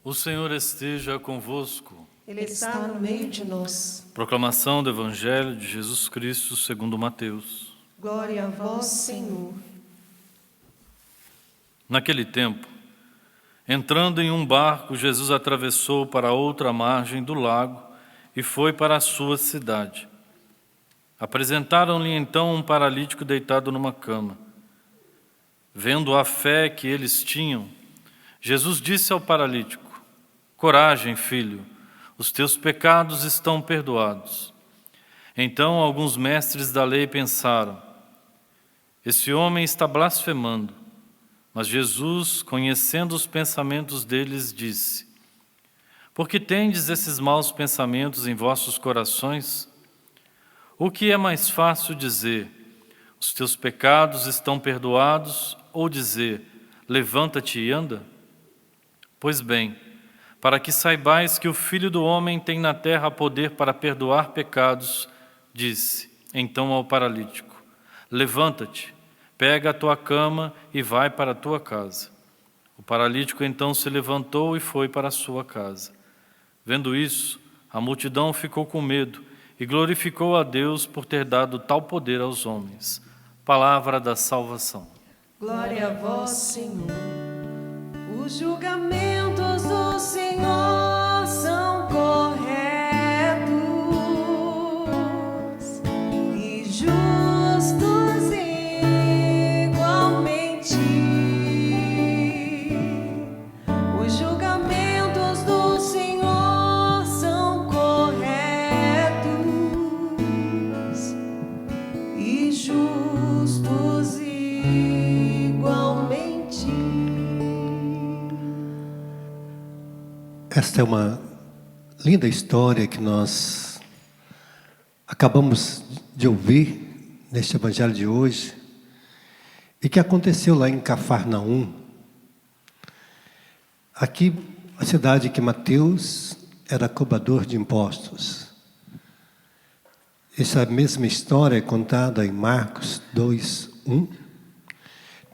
O Senhor esteja convosco. Ele está no meio de nós. Proclamação do Evangelho de Jesus Cristo segundo Mateus. Glória a vós, Senhor. Naquele tempo, entrando em um barco, Jesus atravessou para outra margem do lago e foi para a sua cidade. Apresentaram-lhe então um paralítico deitado numa cama. Vendo a fé que eles tinham, Jesus disse ao paralítico: Coragem, filho, os teus pecados estão perdoados. Então alguns mestres da lei pensaram: esse homem está blasfemando. Mas Jesus, conhecendo os pensamentos deles, disse: Por que tendes esses maus pensamentos em vossos corações? O que é mais fácil dizer: os teus pecados estão perdoados, ou dizer: levanta-te e anda? Pois bem, para que saibais que o Filho do Homem tem na terra poder para perdoar pecados, disse então ao paralítico: levanta-te, pega a tua cama e vai para a tua casa. O paralítico então se levantou e foi para a sua casa. Vendo isso, a multidão ficou com medo e glorificou a Deus por ter dado tal poder aos homens. Palavra da salvação. Glória a vós, Senhor. Os julgamentos do Senhor são corretos e justos igualmente. Os julgamentos do Senhor são corretos e justos igualmente. Esta é uma linda história que nós acabamos de ouvir neste Evangelho de hoje e que aconteceu lá em Cafarnaum. Aqui, a cidade que Mateus era cobrador de impostos. Essa mesma história é contada em Marcos 2:1.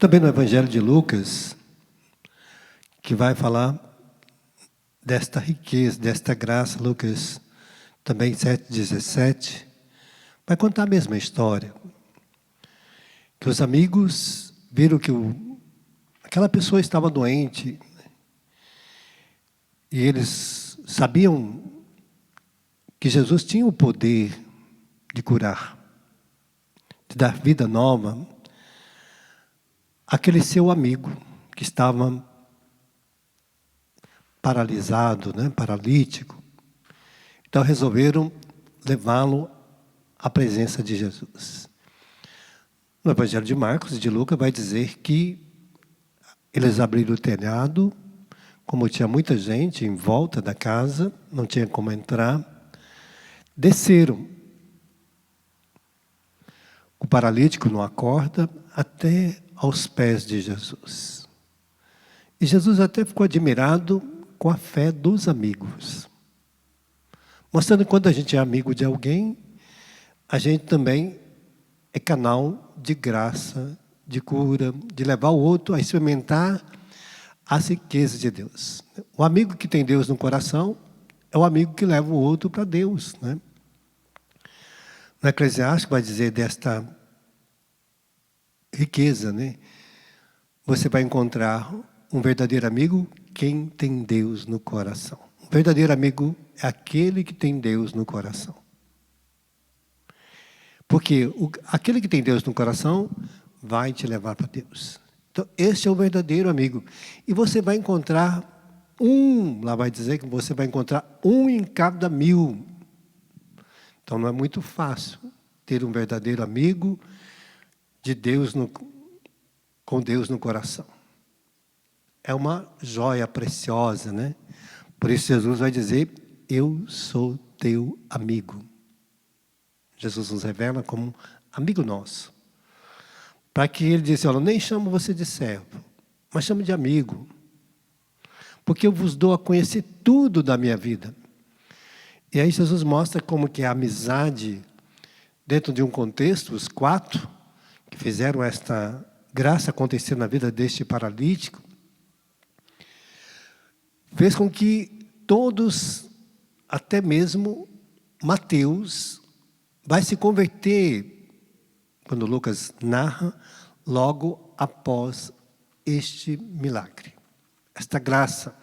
Também no Evangelho de Lucas, que vai falar desta riqueza, desta graça. Lucas também 7:17, vai contar a mesma história. Que os amigos viram que aquela pessoa estava doente e eles sabiam que Jesus tinha o poder de curar, de dar vida nova àquele seu amigo que estava paralisado, paralítico. Então resolveram levá-lo à presença de Jesus. No Evangelho de Marcos e de Lucas vai dizer que eles abriram o telhado, como tinha muita gente em volta da casa, não tinha como entrar, desceram. O paralítico não acorda até aos pés de Jesus. E Jesus até ficou admirado com a fé dos amigos. Mostrando que quando a gente é amigo de alguém, a gente também é canal de graça, de cura, de levar o outro a experimentar as riquezas de Deus. O amigo que tem Deus no coração é o amigo que leva o outro para Deus, No Eclesiástico vai dizer desta riqueza, Você vai encontrar um verdadeiro amigo, quem tem Deus no coração. Um verdadeiro amigo é aquele que tem Deus no coração. Porque aquele que tem Deus no coração vai te levar para Deus. Então, esse é o verdadeiro amigo. E você vai encontrar lá vai dizer que você vai encontrar um em cada 1000. Então, não é muito fácil ter um verdadeiro amigo de Deus com Deus no coração. É uma joia preciosa, Por isso Jesus vai dizer: eu sou teu amigo. Jesus nos revela como amigo nosso. Para que ele disse: olha, eu nem chamo você de servo, mas chamo de amigo. Porque eu vos dou a conhecer tudo da minha vida. E aí Jesus mostra como que a amizade, dentro de um contexto, os 4 que fizeram esta graça acontecer na vida deste paralítico, fez com que todos, até mesmo Mateus, vai se converter, quando Lucas narra, logo após este milagre. Esta graça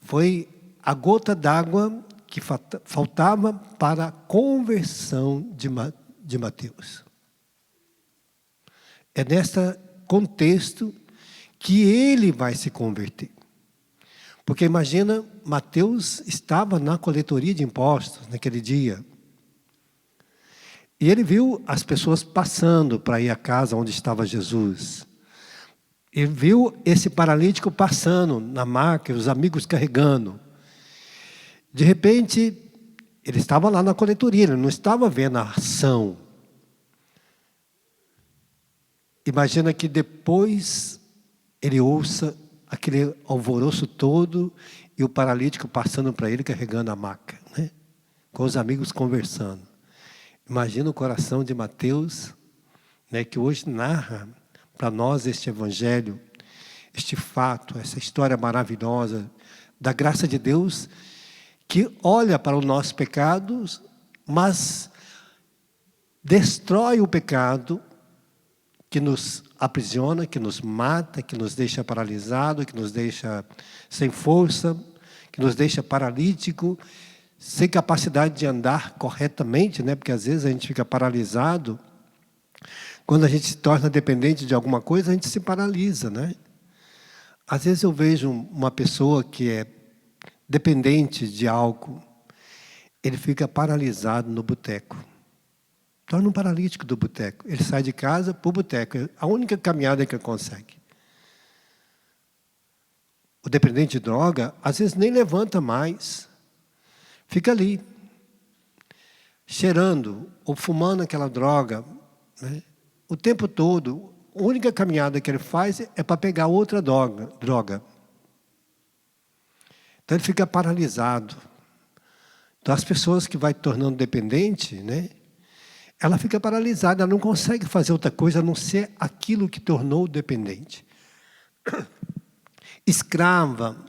foi a gota d'água que faltava para a conversão de Mateus. É neste contexto que ele vai se converter. Porque imagina, Mateus estava na coletoria de impostos naquele dia. E ele viu as pessoas passando para ir à casa onde estava Jesus. Ele viu esse paralítico passando na maca, os amigos carregando. De repente, ele estava lá na coletoria, ele não estava vendo a ação. Imagina que depois ele ouça aquele alvoroço todo e o paralítico passando para ele carregando a maca, né? Com os amigos conversando. Imagina o coração de Mateus, né, que hoje narra para nós este evangelho, este fato, essa história maravilhosa da graça de Deus, que olha para os nossos pecados, mas destrói o pecado que nos aprisiona, que nos mata, que nos deixa paralisado, que nos deixa sem força, que nos deixa paralítico, sem capacidade de andar corretamente, né? Porque às vezes a gente fica paralisado. Quando a gente se torna dependente de alguma coisa, a gente se paralisa, né? Às vezes eu vejo uma pessoa que é dependente de álcool, ele fica paralisado no boteco. Torna um paralítico do boteco. Ele sai de casa para o boteco. É a única caminhada que ele consegue. O dependente de droga, às vezes nem levanta mais. Fica ali, cheirando ou fumando aquela droga, né? O tempo todo. A única caminhada que ele faz é para pegar outra droga. Então ele fica paralisado. Então as pessoas que vai tornando dependente, né? Ela fica paralisada, ela não consegue fazer outra coisa a não ser aquilo que tornou dependente. Escrava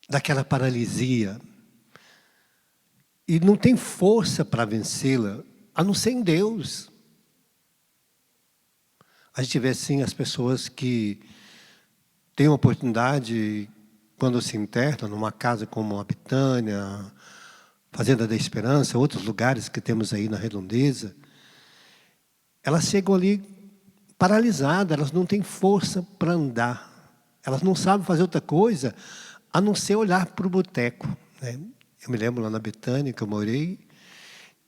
daquela paralisia. E não tem força para vencê-la, a não ser em Deus. A gente vê assim as pessoas que têm a oportunidade, quando se internam numa casa como a Betânia, Fazenda da Esperança, outros lugares que temos aí na Redondeza, elas chegam ali paralisadas, elas não têm força para andar. Elas não sabem fazer outra coisa a não ser olhar para o boteco, né? Eu me lembro lá na Betânia, que eu morei,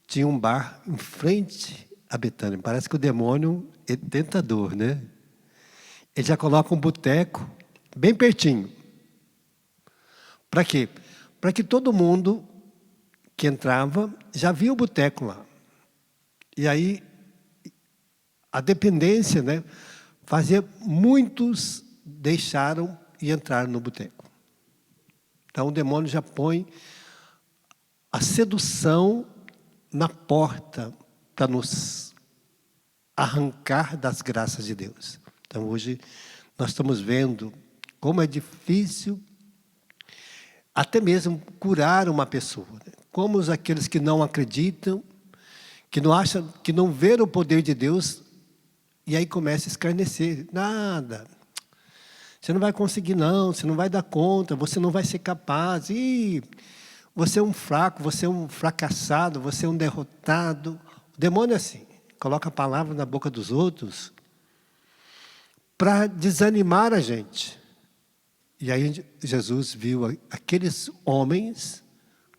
tinha um bar em frente à Betânia. Parece que o demônio é tentador, né? Ele já coloca um boteco bem pertinho. Para quê? Para que todo mundo que entrava já via o boteco lá. E aí, a dependência, né, fazia muitos deixaram e entraram no boteco. Então o demônio já põe a sedução na porta para nos arrancar das graças de Deus. Então hoje nós estamos vendo como é difícil até mesmo curar uma pessoa, né? Como aqueles que não acreditam, que não acham, que não vê o poder de Deus, e aí começa a escarnecer. Nada. Você não vai conseguir não, você não vai dar conta, você não vai ser capaz. Ih, você é um fraco, você é um fracassado, você é um derrotado. O demônio é assim, coloca a palavra na boca dos outros para desanimar a gente. E aí Jesus viu aqueles homens,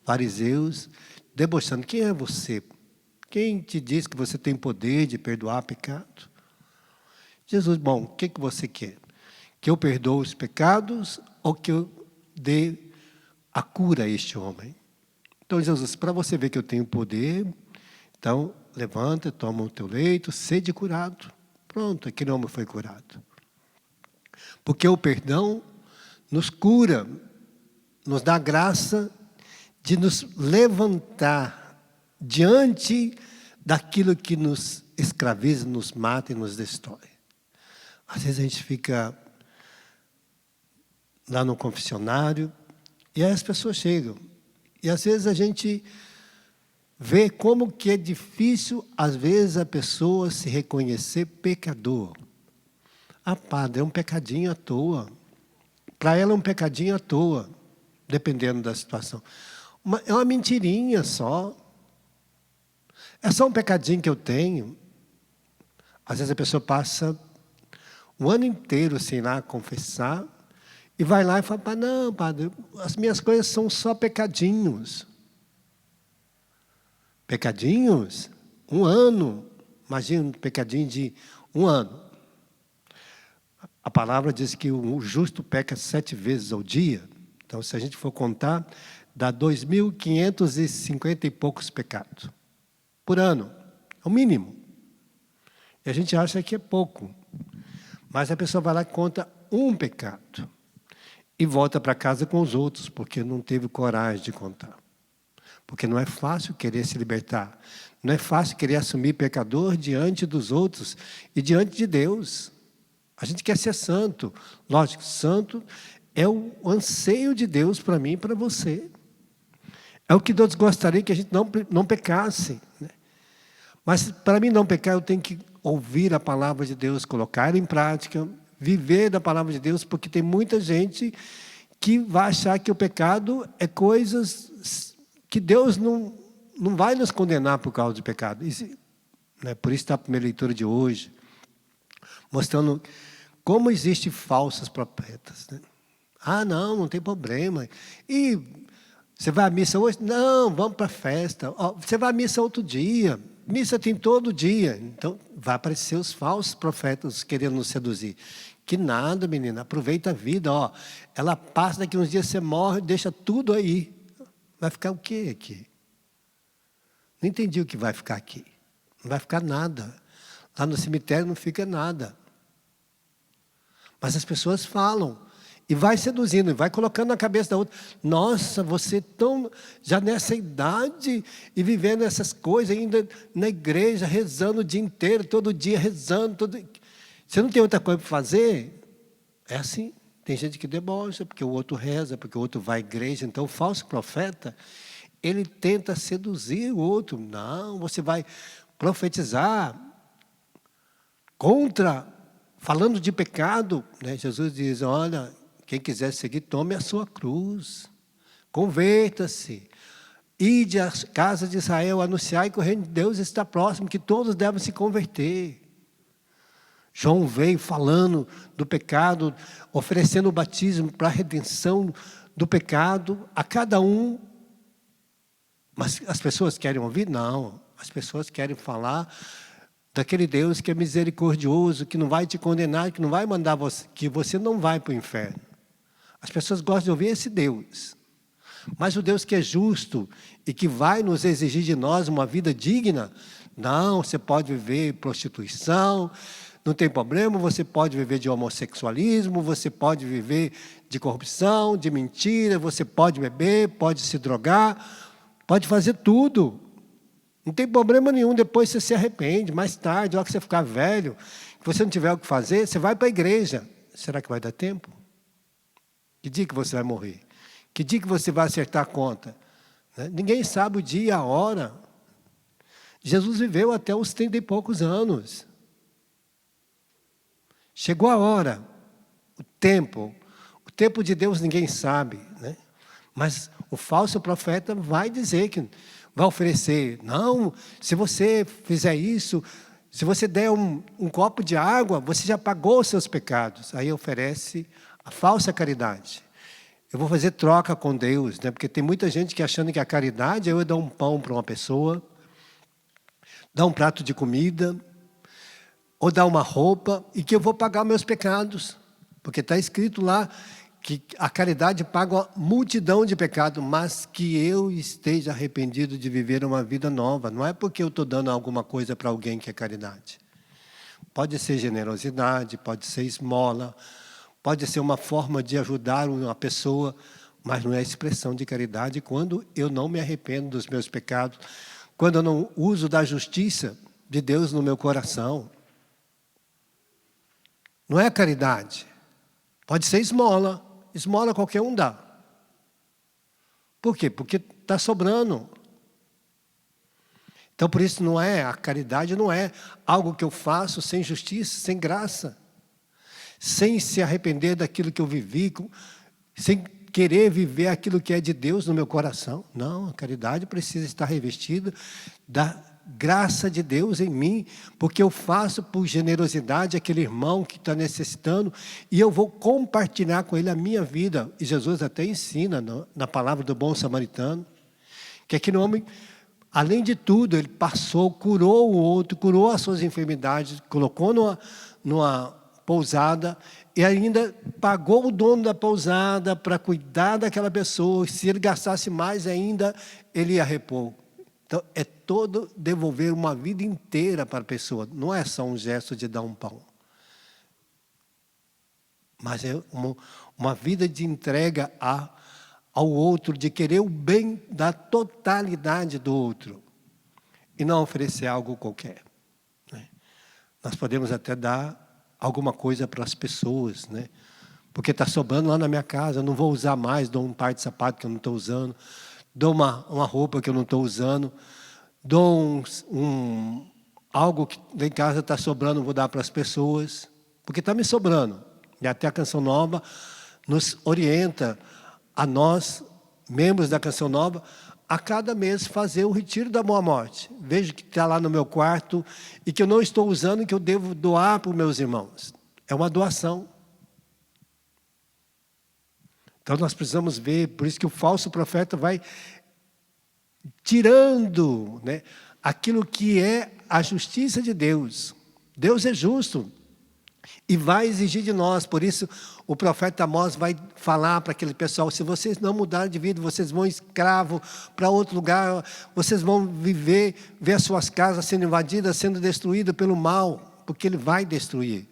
fariseus, debochando. Quem é você? Quem te diz que você tem poder de perdoar pecado? Jesus, bom, o que você quer? Que eu perdoe os pecados ou que eu dê a cura a este homem? Então Jesus, para você ver que eu tenho poder, então levanta, toma o teu leito, sede curado. Pronto, aquele homem foi curado. Porque o perdão nos cura, nos dá graça de nos levantar diante daquilo que nos escraviza, nos mata e nos destrói. Às vezes a gente fica lá no confessionário, e aí as pessoas chegam. E às vezes a gente vê como que é difícil, às vezes, a pessoa se reconhecer pecador. Ah, padre, é um pecadinho à toa. Para ela é um pecadinho à toa, dependendo da situação. É uma mentirinha só. É só um pecadinho que eu tenho. Às vezes a pessoa passa um ano inteiro sem ir lá confessar, e vai lá e fala, não, padre, as minhas coisas são só pecadinhos. Pecadinhos? 1 ano. Imagina um pecadinho de 1 ano. A palavra diz que o justo peca 7 vezes ao dia. Então, se a gente for contar, dá 2.550 e poucos pecados. Por ano. É o mínimo. E a gente acha que é pouco. Mas a pessoa vai lá e conta um pecado. E volta para casa com os outros, porque não teve coragem de contar. Porque não é fácil querer se libertar. Não é fácil querer assumir pecador diante dos outros e diante de Deus. A gente quer ser santo. Lógico, santo é o anseio de Deus para mim e para você. É o que Deus gostaria que a gente não pecasse, né? Mas para mim não pecar, eu tenho que ouvir a palavra de Deus, colocar ela em prática, viver da palavra de Deus, porque tem muita gente que vai achar que o pecado é coisas que Deus não vai nos condenar por causa do pecado. Né? Por isso está a primeira leitura de hoje, mostrando como existem falsos profetas. Né? Ah, não tem problema. E você vai à missa hoje? Não, vamos para a festa. Você vai à missa outro dia. Missa tem todo dia. Então, vai aparecer os falsos profetas querendo nos seduzir. Que nada, menina, aproveita a vida. Ela passa, daqui uns dias você morre, deixa tudo aí. Vai ficar o quê aqui? Não entendi o que vai ficar aqui. Não vai ficar nada. Lá no cemitério não fica nada. Mas as pessoas falam. E vai seduzindo, e vai colocando na cabeça da outra. Nossa, você tão já nessa idade e vivendo essas coisas, ainda na igreja, rezando o dia inteiro, todo dia rezando. Você não tem outra coisa para fazer? É assim. Tem gente que debocha, porque o outro reza, porque o outro vai à igreja. Então, o falso profeta, ele tenta seduzir o outro. Não, você vai profetizar contra, falando de pecado. Né? Jesus diz, olha, quem quiser seguir, tome a sua cruz. Converta-se. Ide à casa de Israel, anunciai que o reino de Deus está próximo, que todos devem se converter. João veio falando do pecado, oferecendo o batismo para a redenção do pecado a cada um. Mas as pessoas querem ouvir? Não. As pessoas querem falar daquele Deus que é misericordioso, que não vai te condenar, que não vai mandar você, que você não vai para o inferno. As pessoas gostam de ouvir esse Deus. Mas o Deus que é justo e que vai nos exigir de nós uma vida digna, não, você pode viver prostituição, não tem problema, você pode viver de homossexualismo, você pode viver de corrupção, de mentira, você pode beber, pode se drogar, pode fazer tudo. Não tem problema nenhum, depois você se arrepende, mais tarde, na hora que você ficar velho, que você não tiver o que fazer, você vai para a igreja. Será que vai dar tempo? Que dia que você vai morrer? Que dia que você vai acertar a conta? Né? Ninguém sabe o dia e a hora. Jesus viveu até os 30 e poucos anos. Chegou a hora, o tempo de Deus ninguém sabe, né? Mas o falso profeta vai dizer que vai oferecer, não, se você fizer isso, se você der um copo de água, você já pagou os seus pecados. Aí oferece a falsa caridade. Eu vou fazer troca com Deus, né? Porque tem muita gente que achando que a caridade é eu dar um pão para uma pessoa, dar um prato de comida, ou dar uma roupa, e que eu vou pagar meus pecados. Porque está escrito lá que a caridade paga uma multidão de pecados, mas que eu esteja arrependido de viver uma vida nova. Não é porque eu estou dando alguma coisa para alguém que é caridade. Pode ser generosidade, pode ser esmola, pode ser uma forma de ajudar uma pessoa, mas não é expressão de caridade quando eu não me arrependo dos meus pecados, quando eu não uso da justiça de Deus no meu coração. Não é caridade. Pode ser esmola. Esmola qualquer um dá. Por quê? Porque está sobrando. Então, por isso, a caridade não é algo que eu faço sem justiça, sem graça, sem se arrepender daquilo que eu vivi, sem querer viver aquilo que é de Deus no meu coração. Não, a caridade precisa estar revestida da graça de Deus em mim, porque eu faço por generosidade aquele irmão que está necessitando, e eu vou compartilhar com ele a minha vida. E Jesus até ensina na palavra do bom samaritano, que aquele homem, além de tudo, ele passou, curou o outro, curou as suas enfermidades, colocou numa pousada, e ainda pagou o dono da pousada para cuidar daquela pessoa. Se ele gastasse mais ainda, ele ia repor. Então, é todo devolver uma vida inteira para a pessoa. Não é só um gesto de dar um pão. Mas é uma vida de entrega ao outro, de querer o bem da totalidade do outro. E não oferecer algo qualquer. Né? Nós podemos até dar alguma coisa para as pessoas, né? Porque está sobrando lá na minha casa, eu não vou usar mais, dou um par de sapato que eu não estou usando, dou uma roupa que eu não estou usando, dou algo que lá em casa está sobrando, vou dar para as pessoas, porque está me sobrando. E até a Canção Nova nos orienta a nós, membros da Canção Nova, a cada mês fazer o retiro da boa morte. Vejo que está lá no meu quarto e que eu não estou usando e que eu devo doar para os meus irmãos. É uma doação. Então nós precisamos ver, por isso que o falso profeta vai tirando, né, aquilo que é a justiça de Deus. Deus é justo e vai exigir de nós. Por isso o profeta Amós vai falar para aquele pessoal: se vocês não mudarem de vida, vocês vão escravo para outro lugar, vocês vão ver as suas casas sendo invadidas, sendo destruídas pelo mal, porque ele vai destruir.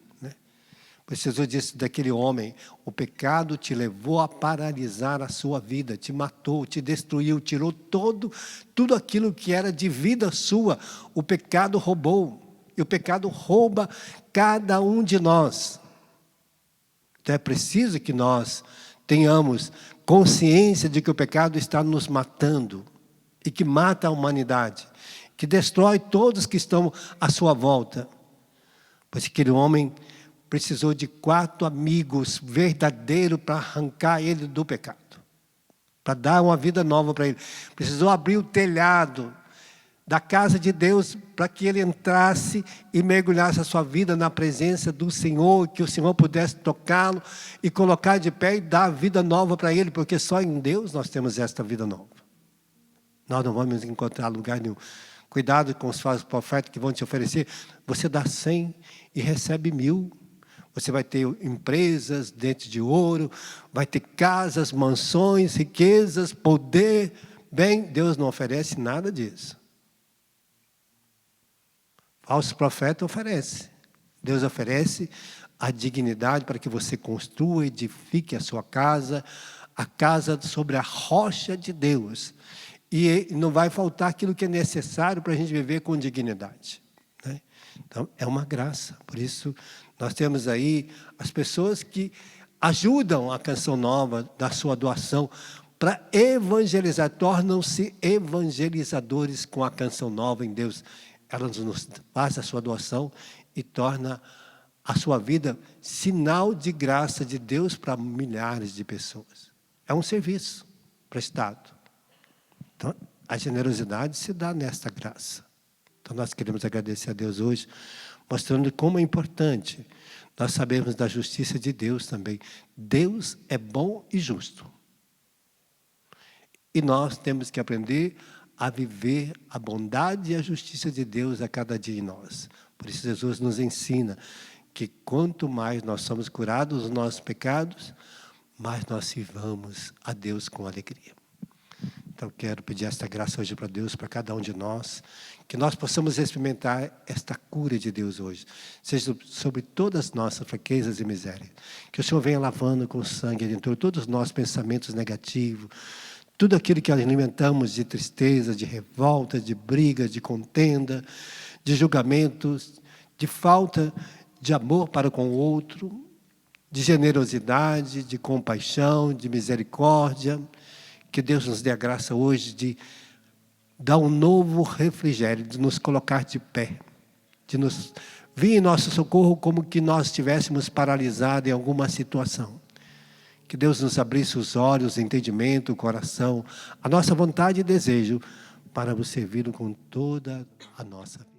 Jesus disse daquele homem: o pecado te levou a paralisar a sua vida, te matou, te destruiu, tirou tudo aquilo que era de vida sua. O pecado roubou, e o pecado rouba cada um de nós. Então é preciso que nós tenhamos consciência de que o pecado está nos matando, e que mata a humanidade, que destrói todos que estão à sua volta. Pois aquele homem precisou de 4 amigos verdadeiros para arrancar ele do pecado, para dar uma vida nova para ele. Precisou abrir o telhado da casa de Deus para que ele entrasse e mergulhasse a sua vida na presença do Senhor, que o Senhor pudesse tocá-lo e colocar de pé e dar vida nova para ele, porque só em Deus nós temos esta vida nova. Nós não vamos encontrar lugar nenhum. Cuidado com os falsos profetas que vão te oferecer. Você dá 100 e recebe 1000. Você vai ter empresas, dentes de ouro, vai ter casas, mansões, riquezas, poder. Bem, Deus não oferece nada disso. Falso profeta oferece. Deus oferece a dignidade para que você construa, edifique a sua casa, a casa sobre a rocha de Deus. E não vai faltar aquilo que é necessário para a gente viver com dignidade. Né? Então, é uma graça. Por isso, nós temos aí as pessoas que ajudam a Canção Nova da sua doação para evangelizar, tornam-se evangelizadores com a Canção Nova em Deus. Ela nos faz a sua doação e torna a sua vida sinal de graça de Deus para milhares de pessoas. É um serviço prestado. Então, a generosidade se dá nesta graça. Então, nós queremos agradecer a Deus hoje, mostrando como é importante nós sabermos da justiça de Deus também. Deus é bom e justo. E nós temos que aprender a viver a bondade e a justiça de Deus a cada dia em nós. Por isso Jesus nos ensina que quanto mais nós somos curados dos nossos pecados, mais nós sirvamos a Deus com alegria. Então, quero pedir esta graça hoje para Deus, para cada um de nós, que nós possamos experimentar esta cura de Deus hoje, seja sobre todas as nossas fraquezas e misérias. Que o Senhor venha lavando com sangue dentro de todos os nossos pensamentos negativos, tudo aquilo que alimentamos de tristeza, de revolta, de briga, de contenda, de julgamentos, de falta de amor para com o outro, de generosidade, de compaixão, de misericórdia. Que Deus nos dê a graça hoje de dar um novo refrigério, de nos colocar de pé, de nos vir em nosso socorro como que nós estivéssemos paralisados em alguma situação. Que Deus nos abrisse os olhos, o entendimento, o coração, a nossa vontade e desejo para o servir com toda a nossa vida.